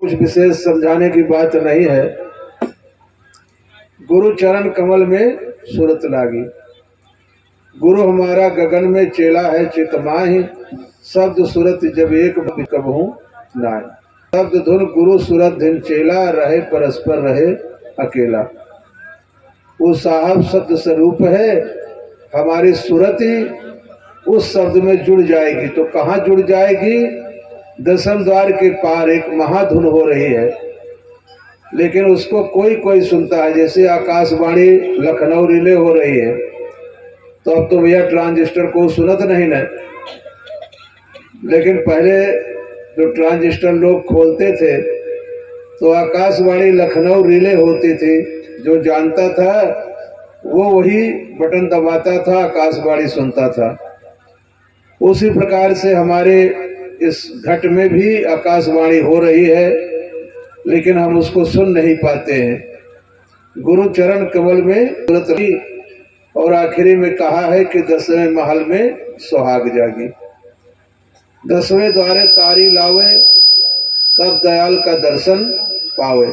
कुछ विशेष समझाने की बात नहीं है। गुरु चरण कमल में सूरत लागी। गुरु हमारा गगन में चेला है चित माहि, शब्द सूरत जब एक कबहू नाय। शब्द धुन गुरु सूरत धिन चेला, रहे परस्पर रहे अकेला। वो साहब शब्द स्वरूप है, हमारी सूरत ही उस शब्द में जुड़ जाएगी। तो कहाँ जुड़ जाएगी? दशम द्वार के पार एक महाधुन हो रही है, लेकिन उसको कोई कोई सुनता है। जैसे आकाशवाणी लखनऊ रिले हो रही है, तो अब तो भैया ट्रांजिस्टर को सुनत नहीं न, लेकिन पहले जो ट्रांजिस्टर लोग खोलते थे तो आकाशवाणी लखनऊ रिले होती थी। जो जानता था वो वही बटन दबाता था, आकाशवाणी सुनता था। उसी प्रकार से हमारे इस घट में भी आकाशवाणी हो रही है, लेकिन हम उसको सुन नहीं पाते हैं। गुरु चरण कमल में सूरत ली, और आखिरी में कहा है कि 10वें महल में सुहाग जागी। 10वें द्वारे तारी लावे, तब दयाल का दर्शन पावे।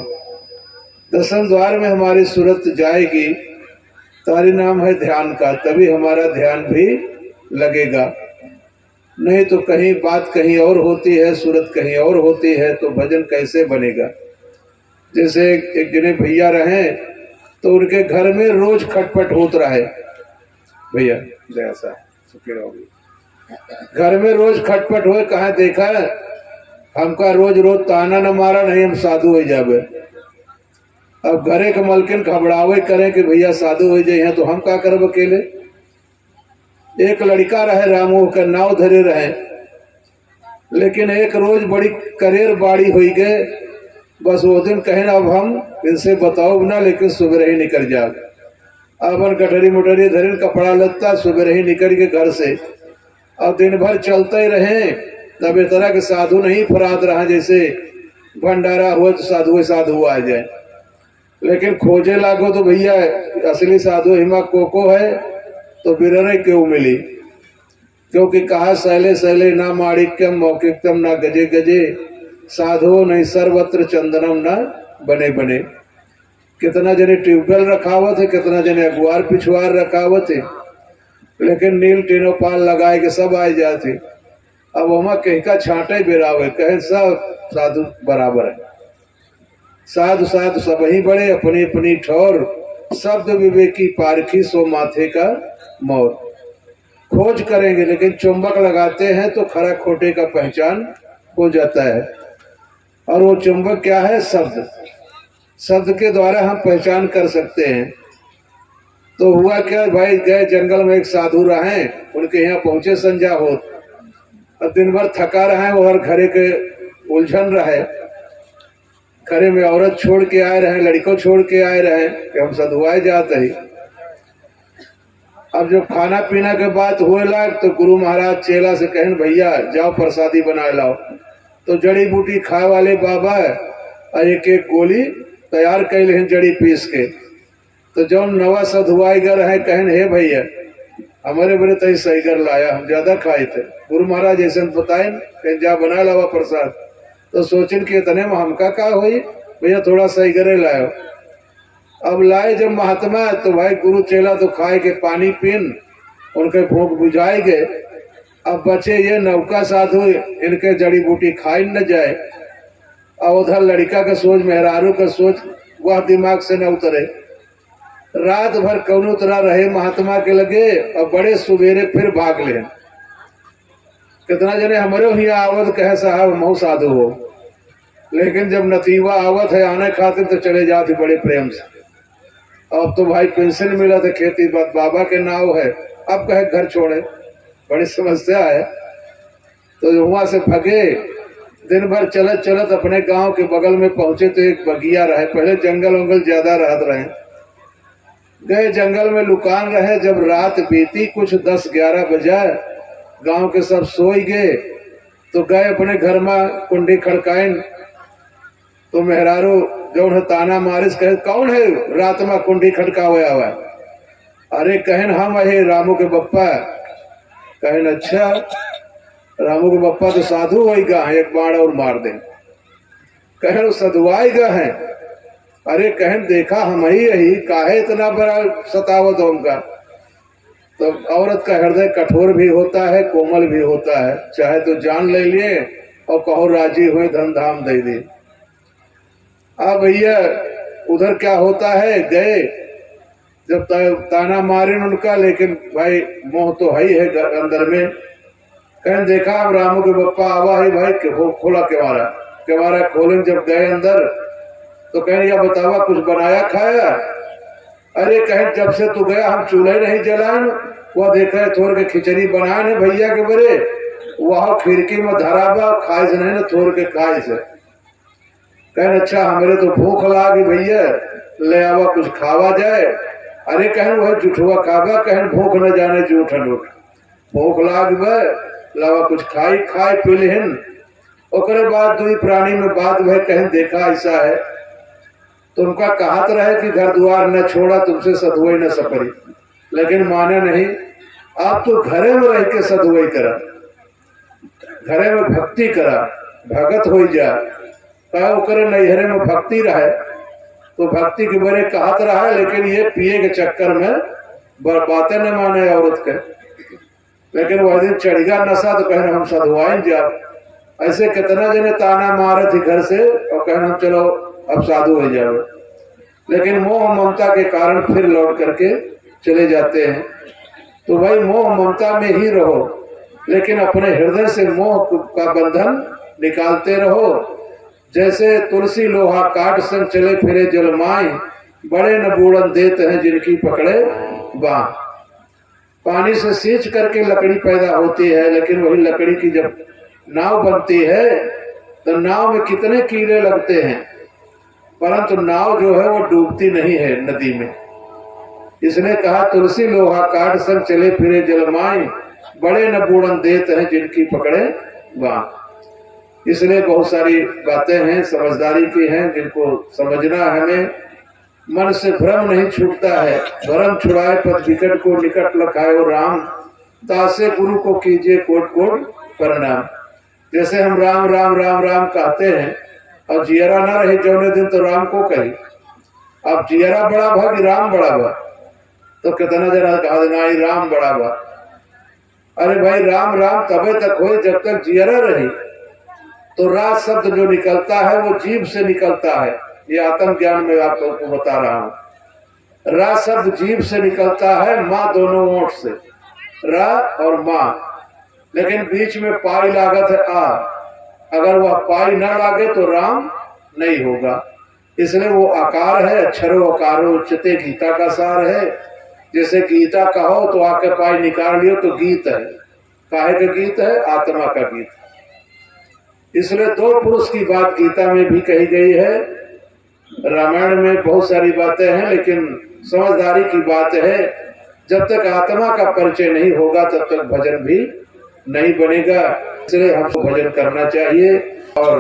10वें द्वार में हमारी सूरत जाएगी। तारी नाम है ध्यान का, तभी हमारा ध्यान भी लगेगा। नहीं तो कहीं बात कहीं और होती है, सूरत कहीं और होती है, तो भजन कैसे बनेगा? जैसे एक जने भैया रहे तो उनके घर में रोज खटपट होता रहे। भैया जैसा सुखी रहोगी, घर में रोज खटपट हुए। कहाँ देखा है हमका रोज रोज ताना न मारा, नहीं हम साधु हो जावे। अब घरे के मलकिन घबरावे करें कि भैया साधु हो जाए, तो हम क्या करब अकेले? एक लड़का रहे रामू का नाव धरे रहे, लेकिन एक रोज बड़ी करेर बाड़ी हुई गए। बस वो दिन कहे अब हम इनसे बताओ ना, लेकिन सुबह ही निकल जाओ। अपन कटरी मुटरी धरे कपड़ा लगता, सुबह ही निकल के घर से। अब दिन भर चलते ही रहे, तब इस तरह के साधु नहीं फराद रहा जैसे भंडारा हुआ तो साधु साधु आ जाए। लेकिन खोजे लागो तो भैया असली साधु हिमा कोको है तो बिररे क्यों मिली? क्योंकि कहा सैले सैले ना माणिक्यम मौकिकतम ना गजे गजे, साधु नहीं सर्वत्र चंदनम ना बने बने। कितना जने ट्यूबवेल रखावत है, कितना जने अगुआर पिछवार रखावत है, लेकिन नील टीनो पाल लगाए के सब आए जाते। अब वहां कहीं का छांटे बेरावे, कहे सब साधु बराबर है। साधु साधु सब ही बड़े, अपनी अपनी ठौर। शब्द विवेकी पारखी सो माथे का मोर। खोज करेंगे, लेकिन चुंबक लगाते हैं तो खरा खोटे का पहचान हो जाता है। और वो चुंबक क्या है? शब्द। शब्द के द्वारा हम पहचान कर सकते हैं। तो हुआ क्या भाई, गए जंगल में एक साधु रहे, उनके यहाँ पहुंचे संध्या हो। अब दिन भर थका रहे और घरे के उलझन रहे। घरे में औरत छोड़ के आए रहे, लड़कों छोड़ के आए रहे कि हम सधुआए जाते ही। अब जब खाना पीना के बात हुए लाग, तो गुरु महाराज चेला से कहन भैया जाओ प्रसादी बना लाओ। तो जड़ी बूटी खाए वाले बाबा एक एक गोली तैयार कर ले जड़ी पीस के। तो जो नवा सधुआईगर है कहन हे भैया हमारे बड़े तय सहीगर लाया, हम ज्यादा खाए थे। गुरु महाराज ऐसे बताए कहीं जा बना लावा प्रसाद। तो सोचन के इतने में हमका का हुई, भैया थोड़ा सहीगरे लायो। अब लाए जब महात्मा, तो भाई गुरु चेला तो खाए के पानी पीन, उनके भूख बुझाए गए। अब बचे ये नौका साधु, इनके जड़ी बूटी खाई न जाए। और उधर लड़का का सोच, मेहरारू का सोच वह दिमाग से न उतरे। रात भर कौनो तरह रहे महात्मा के लगे, और बड़े सुबेरे फिर भाग ले। कितना जने हमारे ही आवत कहे साहब मऊ साधु हो, लेकिन जब नतीवा आवत है आने खातिर तो चले जाते बड़े प्रेम से। अब तो भाई पेंशन मिला था, खेती बात बाबा के नाव है, अब कहे घर छोड़े, बड़ी समस्या है। तो वहां से भगे, दिन भर चलत चलत अपने गांव के बगल में पहुंचे तो एक बगिया रहे। पहले जंगल वंगल ज्यादा रहत रहे, गए जंगल में लुकान रहे। जब रात बीती कुछ 10-11 बजा, गांव के सब सोई गए, तो गए अपने घर में कुंडी खड़काइन। तो मेहरारू जो ताना मारिस कहे कौन है रात में कुंडी खड़का हुआ? अरे कहन हम है रामू के बप्पा। कहन अच्छा रामू के बप्पा तो साधु होगा, एक बाण और मार दे। कहन सदवाई ग है। अरे कहन देखा हम ही यही काहे इतना बड़ा सतावत होगा। तो औरत का हृदय कठोर भी होता है, कोमल भी होता है। चाहे तो जान ले लिए और कहो राजी हुए, धन धाम दे दिए। अब भैया उधर क्या होता है, गए जब ताना मारे उनका, लेकिन भाई मोह तो है ही है अंदर में। कहीं देखा हम रामू के बप्पा आवा है भाई, खोला केवारा खोले। जब गए अंदर तो कहें या बतावा कुछ बनाया खाया। अरे कहें जब से तू गया हम चूल्हे नहीं जलान, वह देखा है थोड़ के खिचड़ी बनाए ने भैया के बड़े, वह खिड़की में धराबा खाए से नहीं ना थोड़ के खाए से। कहें अच्छा हमारे तो भूख लागी भैया, ले आवा कुछ खावा जाए। अरे कहें वह जुठवा खाबा, कहें भूख न जाने जूठ लूट, भूख लाग लावा कुछ खाए पी लेन। ओकरे बाद दुई प्राणी में बात भय, कहें देखा ऐसा है तुमका कहत रहे कि घर द्वार न छोड़ा, तुमसे सदुवई न सपरी, लेकिन माने नहीं। आप तो घरे में रह के सदुवई करा, घरे में भक्ति करा, भगत हो जा। कहा करे नैहरे में भक्ति रहे तो भक्ति के बड़े कहत रहा है, लेकिन ये पिए के चक्कर में बातें न माने औरत के। लेकिन वह दिन चढ़िया नशा तो कहना हम साधुआइन जाओ। ऐसे कितना जने ताना मारे थे घर से और कहना हम चलो अब साधु हो जाओ, लेकिन मोह ममता के कारण फिर लौट करके चले जाते हैं। तो भाई मोह ममता में ही रहो, लेकिन अपने हृदय से मोह का बंधन निकालते रहो। जैसे तुलसी लोहा काट संग चले फिरे जलमाई, बड़े न बूढ़न देते हैं जिनकी पकड़े बाँ। पानी से सींच करके लकड़ी पैदा होती है, लेकिन वही लकड़ी की जब नाव बनती है तो नाव में कितने कीड़े लगते हैं, परंतु नाव जो है वो डूबती नहीं है नदी में। इसने कहा तुलसी लोहा काट संग चले फिरे जलमाई, बड़े न बूढ़न देते हैं जिनकी पकड़े बाँ। इसलिए बहुत सारी बातें हैं समझदारी की हैं, जिनको समझना हमें। मन से भ्रम नहीं छूटता है, भ्रम छुड़ाए पद विकट को निकट लखायो राम, तासे गुरु को कीजिए कोट कोट प्रणाम। जैसे हम राम राम राम राम कहते हैं और जियरा ना रहे जौने दिन तो राम को कही। अब जियरा बड़ा भा कि राम बड़ा भा, तो कितना जना कहा देना राम बड़ा भा। अरे भाई राम राम तबे तक हो जब तक जियरा रही। तो रा शब्द जो निकलता है वो जीभ से निकलता है, ये आत्म ज्ञान में आपको बता रहा हूं। रा शब्द जीभ से निकलता है, माँ दोनों ओठ से, रा और माँ, लेकिन बीच में पाई लागत है आ। अगर वह पाई न लागे तो राम नहीं होगा। इसलिए वो आकार है, अक्षरो अकारो उच्चते गीता का सार है। जैसे गीता कहो तो आके पाई निकाल लियो तो गीत है। काहे का गीत है? आत्मा का गीत। इसलिए दो पुरुष की बात गीता में भी कही गई है। रामायण में बहुत सारी बातें हैं, लेकिन समझदारी की बात है, जब तक आत्मा का परिचय नहीं होगा तब तक भजन भी नहीं बनेगा। इसलिए हमको भजन करना चाहिए और